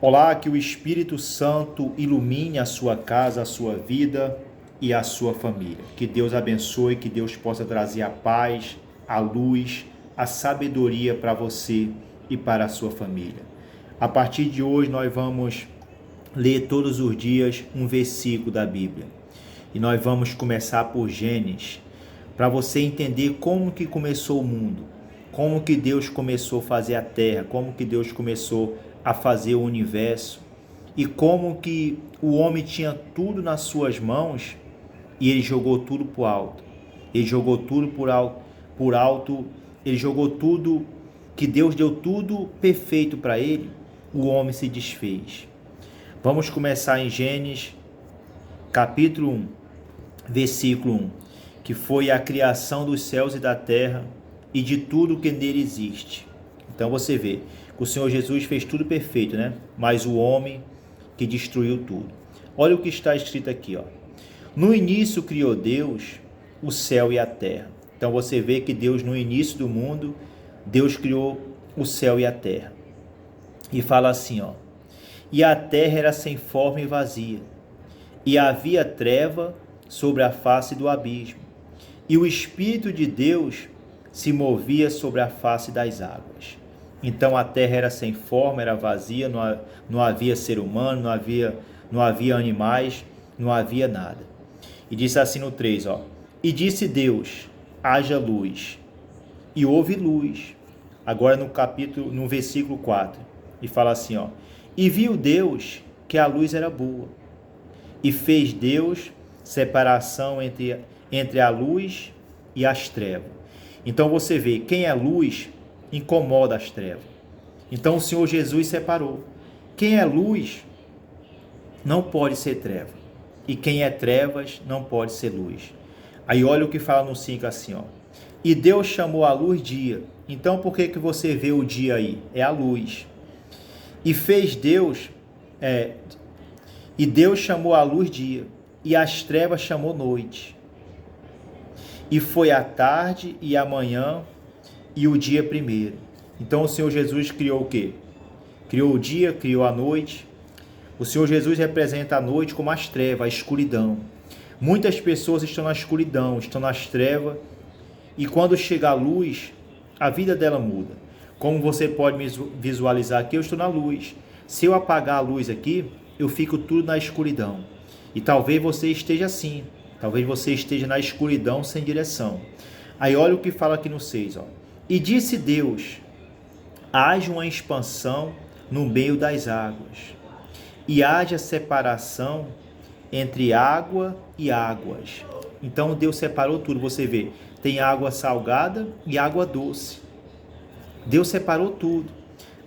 Olá, que o Espírito Santo ilumine a sua casa, a sua vida e a sua família. Que Deus abençoe, que Deus possa trazer a paz, a luz, a sabedoria para você e para a sua família. A partir de hoje nós vamos ler todos os dias um versículo da Bíblia. E nós vamos começar por Gênesis, para você entender como que começou o mundo, como que Deus começou a fazer a terra, como que Deus começou a fazer o universo e como que o homem tinha tudo nas suas mãos e ele jogou tudo por alto. Ele jogou tudo por alto, ele jogou tudo, que Deus deu tudo perfeito para ele, o homem se desfez. Vamos começar em Gênesis, capítulo 1, versículo 1, que foi a criação dos céus e da terra e de tudo que nele existe. Então você vê, o Senhor Jesus fez tudo perfeito, né? Mas o homem que destruiu tudo. Olha o que está escrito aqui, ó. No início criou Deus o céu e a terra. Então você vê que Deus, no início do mundo, Deus criou o céu e a terra. E fala assim, ó. E a terra era sem forma e vazia, e havia treva sobre a face do abismo, e o Espírito de Deus se movia sobre a face das águas. Então a terra era sem forma, era vazia, não havia ser humano, não havia animais, não havia nada. E disse assim no 3, ó. E disse Deus, haja luz, e houve luz. Agora no versículo 4, e fala assim, ó. E viu Deus que a luz era boa, e fez Deus separação entre a luz e as trevas. Então você vê, quem é luz incomoda as trevas. Então o Senhor Jesus separou. Quem é luz não pode ser treva. E quem é trevas não pode ser luz. Aí olha o que fala no 5 assim, ó. E Deus chamou a luz dia. Então por que você vê o dia aí? É a luz. E fez Deus, e Deus chamou a luz dia, e as trevas chamou noite. E foi a tarde e a manhã e o dia primeiro. Então o Senhor Jesus criou o quê? Criou o dia, criou a noite. O Senhor Jesus representa a noite como as trevas, a escuridão. Muitas pessoas estão na escuridão, estão nas trevas, e quando chega a luz, a vida dela muda. Como você pode visualizar aqui, eu estou na luz. Se eu apagar a luz aqui, eu fico tudo na escuridão. E talvez você esteja assim. Talvez você esteja na escuridão sem direção. Aí olha o que fala aqui no 6, ó. E disse Deus, haja uma expansão no meio das águas, e haja separação entre água e águas. Então Deus separou tudo, você vê, tem água salgada e água doce. Deus separou tudo.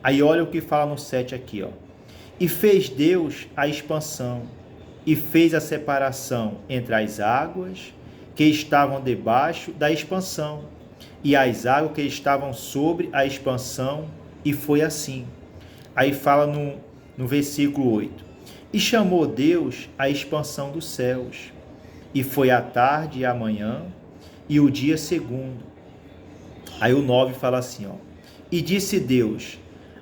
Aí olha o que fala no 7 aqui, ó. E fez Deus a expansão, e fez a separação entre as águas que estavam debaixo da expansão, e as águas que estavam sobre a expansão, e foi assim. Aí fala no versículo 8. E chamou Deus a expansão dos céus, e foi a tarde e a manhã, e o dia segundo. Aí o 9 fala assim, ó. E disse Deus,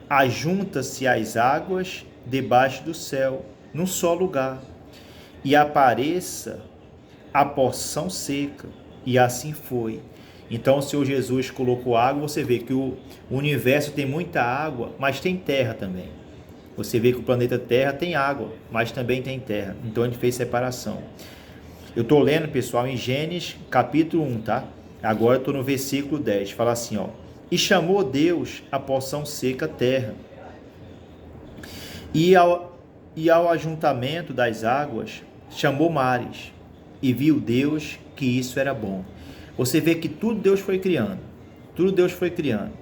ajunta-se as águas debaixo do céu, num só lugar, e apareça a porção seca. E assim foi. Então o Senhor Jesus colocou água. Você vê que o universo tem muita água, mas tem terra também. Você vê que o planeta Terra tem água, mas também tem terra. Então ele fez separação. Eu estou lendo, pessoal, em Gênesis capítulo 1, tá? Agora eu estou no versículo 10. Fala assim, ó. E chamou Deus a porção seca terra, e ao ajuntamento das águas chamou mares, e viu Deus que isso era bom. Você vê que tudo Deus foi criando, tudo Deus foi criando.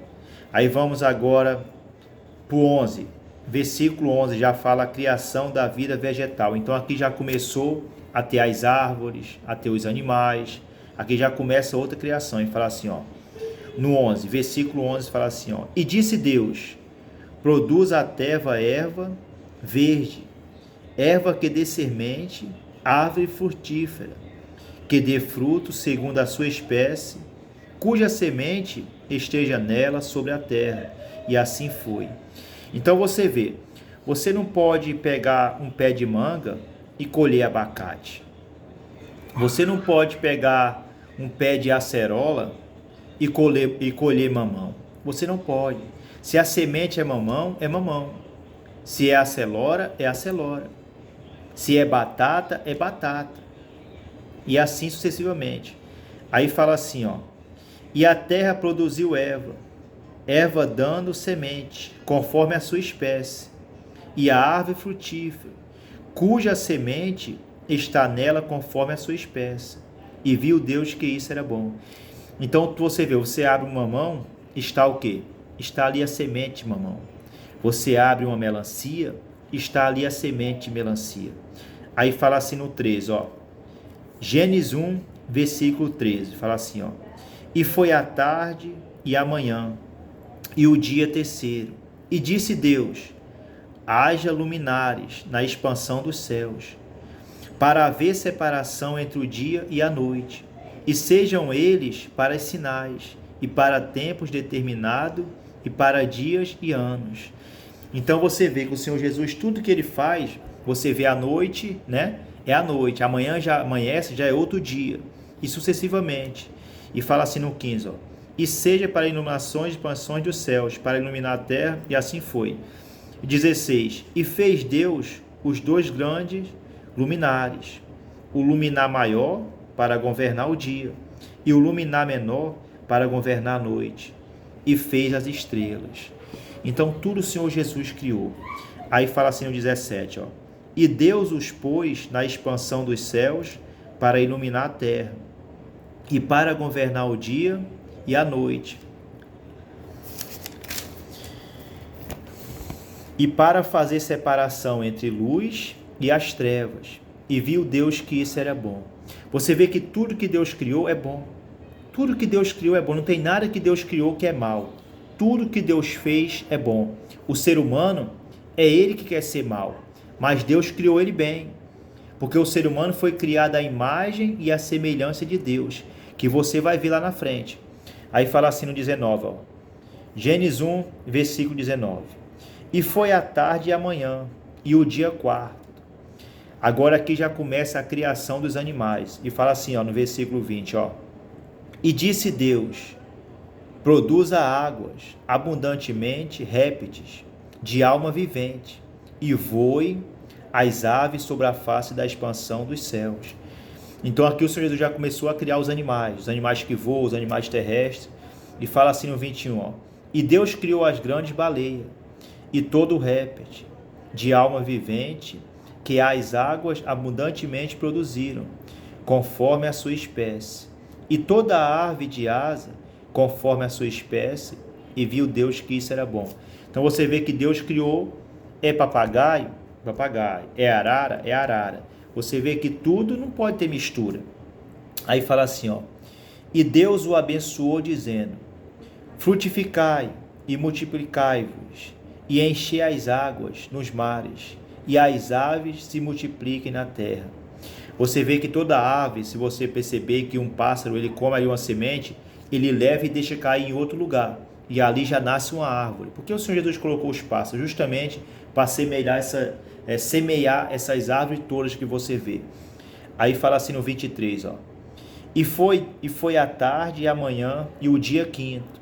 Aí vamos agora para o 11, versículo 11, já fala a criação da vida vegetal. Então aqui já começou a ter as árvores, a ter os animais, aqui já começa outra criação, e fala assim, ó. No 11, versículo 11, fala assim, ó. E disse Deus, produz a terra erva verde, erva que dê semente, árvore frutífera, que dê fruto segundo a sua espécie, cuja semente esteja nela sobre a terra. E assim foi. Então você vê, Você não pode pegar um pé de manga e colher abacate. Você não pode pegar um pé de acerola e colher mamão. Você não pode. Se a semente é mamão, é mamão. Se é acelora, é acelora. Se é batata, é batata. E assim sucessivamente. Aí fala assim, ó. E a terra produziu erva dando semente, conforme a sua espécie, e a árvore frutífera, cuja semente está nela conforme a sua espécie. E viu Deus que isso era bom. Então você vê, você abre uma mamão, está o quê? Está ali a semente de mamão. Você abre uma melancia, está ali a semente de melancia. Aí fala assim no 13, ó. Gênesis 1, versículo 13, fala assim, ó. E foi a tarde e a manhã, e o dia terceiro. E disse Deus, haja luminares na expansão dos céus, para haver separação entre o dia e a noite, e sejam eles para sinais, e para tempos determinados, e para dias e anos. Então você vê que o Senhor Jesus, tudo que ele faz, você vê a noite, né? É a noite, amanhã já amanhece, já é outro dia, e sucessivamente. E fala assim no 15, ó, e seja para iluminações e expansões dos céus, para iluminar a terra, e assim foi. 16, e fez Deus os dois grandes luminares, o luminar maior para governar o dia, e o luminar menor para governar a noite, e fez as estrelas. Então tudo o Senhor Jesus criou. Aí fala assim no 17, ó, e Deus os pôs na expansão dos céus para iluminar a terra, e para governar o dia e a noite, e para fazer separação entre luz e as trevas. E viu Deus que isso era bom. Você vê que tudo que Deus criou é bom. Tudo que Deus criou é bom. Não tem nada que Deus criou que é mal. Tudo que Deus fez é bom. O ser humano é ele que quer ser mal, mas Deus criou ele bem. Porque o ser humano foi criado à imagem e à semelhança de Deus, que você vai ver lá na frente. Aí fala assim no 19, ó. Gênesis 1, versículo 19. E foi a tarde e a manhã, e o dia quarto. Agora aqui já começa a criação dos animais. E fala assim, ó, no versículo 20, ó. E disse Deus, produza águas, abundantemente répteis, de alma vivente, e voe as aves sobre a face da expansão dos céus. Então aqui o Senhor Jesus já começou a criar os animais que voam, os animais terrestres. E fala assim no 21, ó. E Deus criou as grandes baleias, e todo o réptil, de alma vivente, que as águas abundantemente produziram, conforme a sua espécie, e toda a árvore de asa, conforme a sua espécie, e viu Deus que isso era bom. Então você vê que Deus criou, papagaio, é arara. Você vê que tudo não pode ter mistura. Aí fala assim, ó, e Deus o abençoou dizendo, frutificai e multiplicai-vos, e enchei as águas nos mares, e as aves se multipliquem na terra. Você vê que toda ave, se você perceber que um pássaro, ele come ali uma semente, ele leva e deixa cair em outro lugar, e ali já nasce uma árvore. Por que o Senhor Jesus colocou os pássaros? Justamente para semear essas árvores todas que você vê. Aí fala assim no 23, ó. E foi a tarde e a manhã e o dia quinto.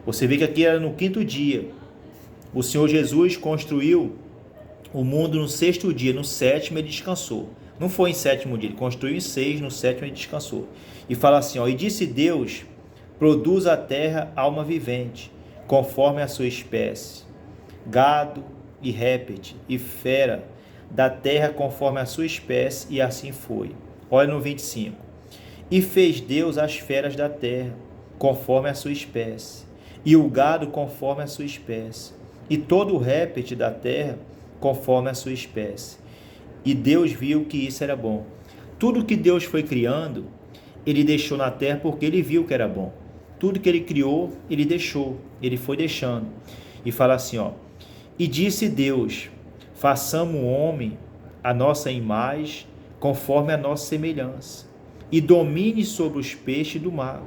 Você vê que aqui era no quinto dia. O Senhor Jesus construiu o mundo no sexto dia, no sétimo ele descansou. Não foi em sétimo dia, ele construiu em 6, no sétimo ele descansou. E fala assim, ó, e disse Deus, produz a terra alma vivente, conforme a sua espécie, gado e réptil e fera da terra conforme a sua espécie, e assim foi. Olha no 25. E fez Deus as feras da terra, conforme a sua espécie, e o gado conforme a sua espécie, e todo o réptil da terra conforme a sua espécie. E Deus viu que isso era bom. Tudo que Deus foi criando, ele deixou na terra porque ele viu que era bom. Tudo que ele criou, ele deixou, ele foi deixando. E fala assim, ó, e disse Deus, façamos o homem a nossa imagem, conforme a nossa semelhança, e domine sobre os peixes do mar,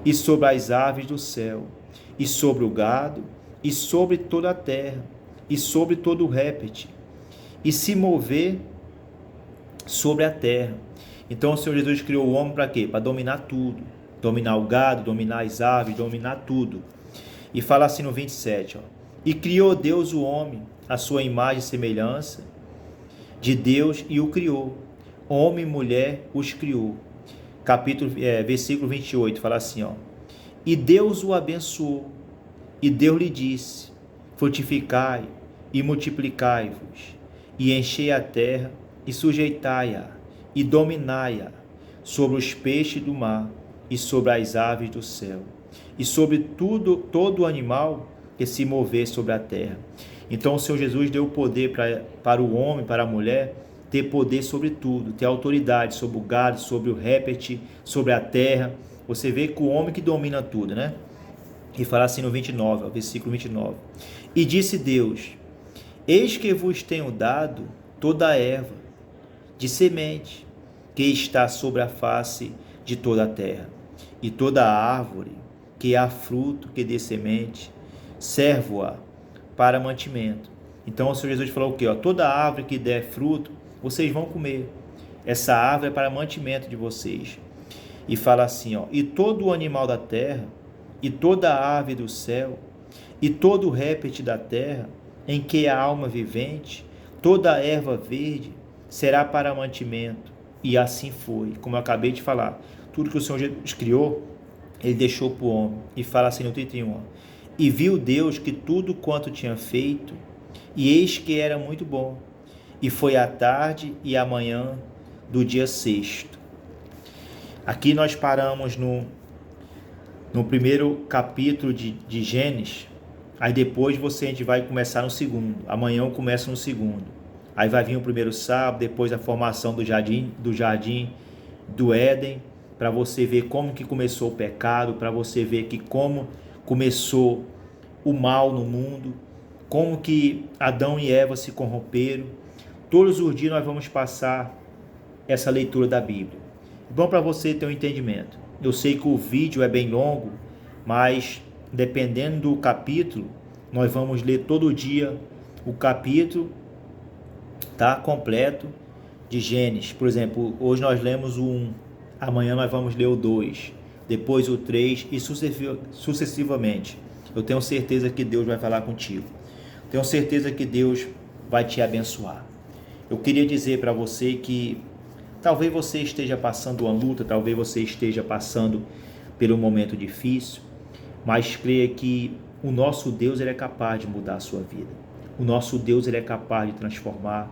e sobre as aves do céu, e sobre o gado, e sobre toda a terra, e sobre todo o réptil, e se mover sobre a terra. Então o Senhor Jesus criou o homem para quê? Para dominar tudo. Dominar o gado, dominar as aves, dominar tudo. E fala assim no 27, ó. E criou Deus o homem, a sua imagem e semelhança de Deus, e o criou. Homem e mulher os criou. Versículo 28, fala assim, ó. E Deus o abençoou, e Deus lhe disse, frutificai e multiplicai-vos, e enchei a terra, e sujeitai-a, e dominai-a, sobre os peixes do mar, e sobre as aves do céu, e sobre todo animal que se mover sobre a terra. Então o Senhor Jesus deu poder para o homem, para a mulher, ter poder sobre tudo, ter autoridade sobre o gado, sobre o réptil, sobre a terra. Você vê que o homem que domina tudo, né? E fala assim no 29, versículo 29. E disse Deus, eis que vos tenho dado toda a erva de semente que está sobre a face de toda a terra, e toda a árvore que há fruto que dê semente, servo-a para mantimento. Então o Senhor Jesus falou o quê? Toda árvore que der fruto, vocês vão comer. Essa árvore é para mantimento de vocês. E fala assim, ó, e todo o animal da terra, e toda a ave do céu, e todo o réptil da terra, em que há alma vivente, toda a erva verde, será para mantimento. E assim foi, como eu acabei de falar. Tudo que o Senhor Jesus criou, ele deixou para o homem. E fala assim no 31, ó, e viu Deus que tudo quanto tinha feito, e eis que era muito bom. E foi a tarde e a manhã do dia sexto. Aqui nós paramos no primeiro capítulo de Gênesis. Aí depois a gente vai começar no segundo. Amanhã eu começo no segundo. Aí vai vir o primeiro sábado, depois a formação do jardim do Éden, para você ver como que começou o pecado, para você ver que como começou o mal no mundo, como que Adão e Eva se corromperam. Todos os dias nós vamos passar essa leitura da Bíblia. Bom para você ter um entendimento. Eu sei que o vídeo é bem longo, mas dependendo do capítulo, nós vamos ler todo dia o capítulo, tá, completo de Gênesis. Por exemplo, hoje nós lemos o 1, amanhã nós vamos ler o 2, depois o 3 e sucessivamente. Eu tenho certeza que Deus vai falar contigo. Tenho certeza que Deus vai te abençoar. Eu queria dizer para você que talvez você esteja passando uma luta, talvez você esteja passando por um momento difícil, mas creia que o nosso Deus, ele é capaz de mudar a sua vida. O nosso Deus, ele é capaz de transformar,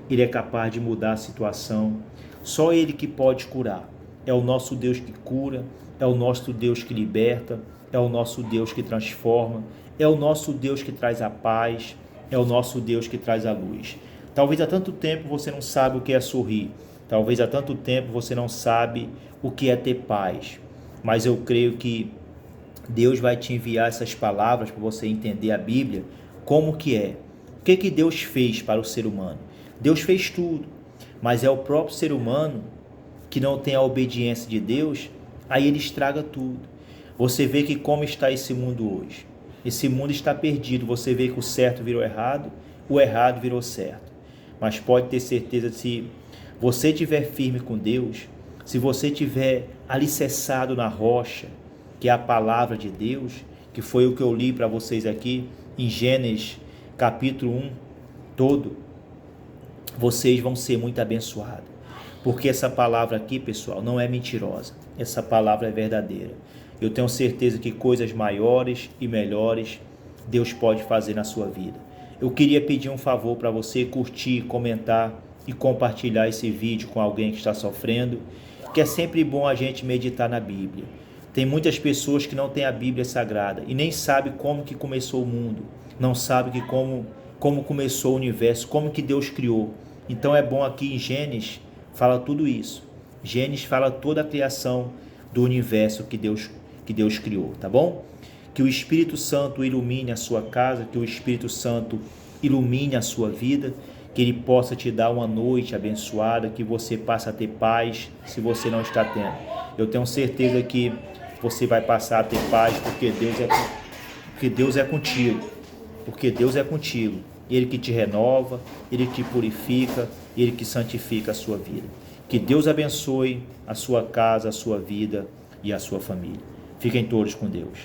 ele é capaz de mudar a situação. Só ele que pode curar. É o nosso Deus que cura, é o nosso Deus que liberta, é o nosso Deus que transforma, é o nosso Deus que traz a paz, é o nosso Deus que traz a luz. Talvez há tanto tempo você não sabe o que é sorrir, talvez há tanto tempo você não sabe o que é ter paz, mas eu creio que Deus vai te enviar essas palavras para você entender a Bíblia, como que é. O que Deus fez para o ser humano? Deus fez tudo, mas é o próprio ser humano que não tem a obediência de Deus, aí ele estraga tudo. Você vê que como está esse mundo hoje. Esse mundo está perdido, você vê que o certo virou errado, o errado virou certo. Mas pode ter certeza, se você estiver firme com Deus, se você estiver alicerçado na rocha, que é a palavra de Deus, que foi o que eu li para vocês aqui em Gênesis capítulo 1 todo, vocês vão ser muito abençoados. Porque essa palavra aqui, pessoal, não é mentirosa. Essa palavra é verdadeira. Eu tenho certeza que coisas maiores e melhores Deus pode fazer na sua vida. Eu queria pedir um favor para você curtir, comentar e compartilhar esse vídeo com alguém que está sofrendo, que é sempre bom a gente meditar na Bíblia. Tem muitas pessoas que não têm a Bíblia Sagrada e nem sabem como que começou o mundo, não sabem que como começou o universo, como que Deus criou. Então é bom aqui em Gênesis, fala tudo isso. Gênesis fala toda a criação do universo que Deus criou, tá bom? Que o Espírito Santo ilumine a sua casa, que o Espírito Santo ilumine a sua vida, que ele possa te dar uma noite abençoada, que você passe a ter paz, se você não está tendo. Eu tenho certeza que você vai passar a ter paz, porque Deus é contigo, porque Deus é contigo. Ele que te renova, Ele que te purifica, Ele que santifica a sua vida. Que Deus abençoe a sua casa, a sua vida e a sua família. Fiquem todos com Deus.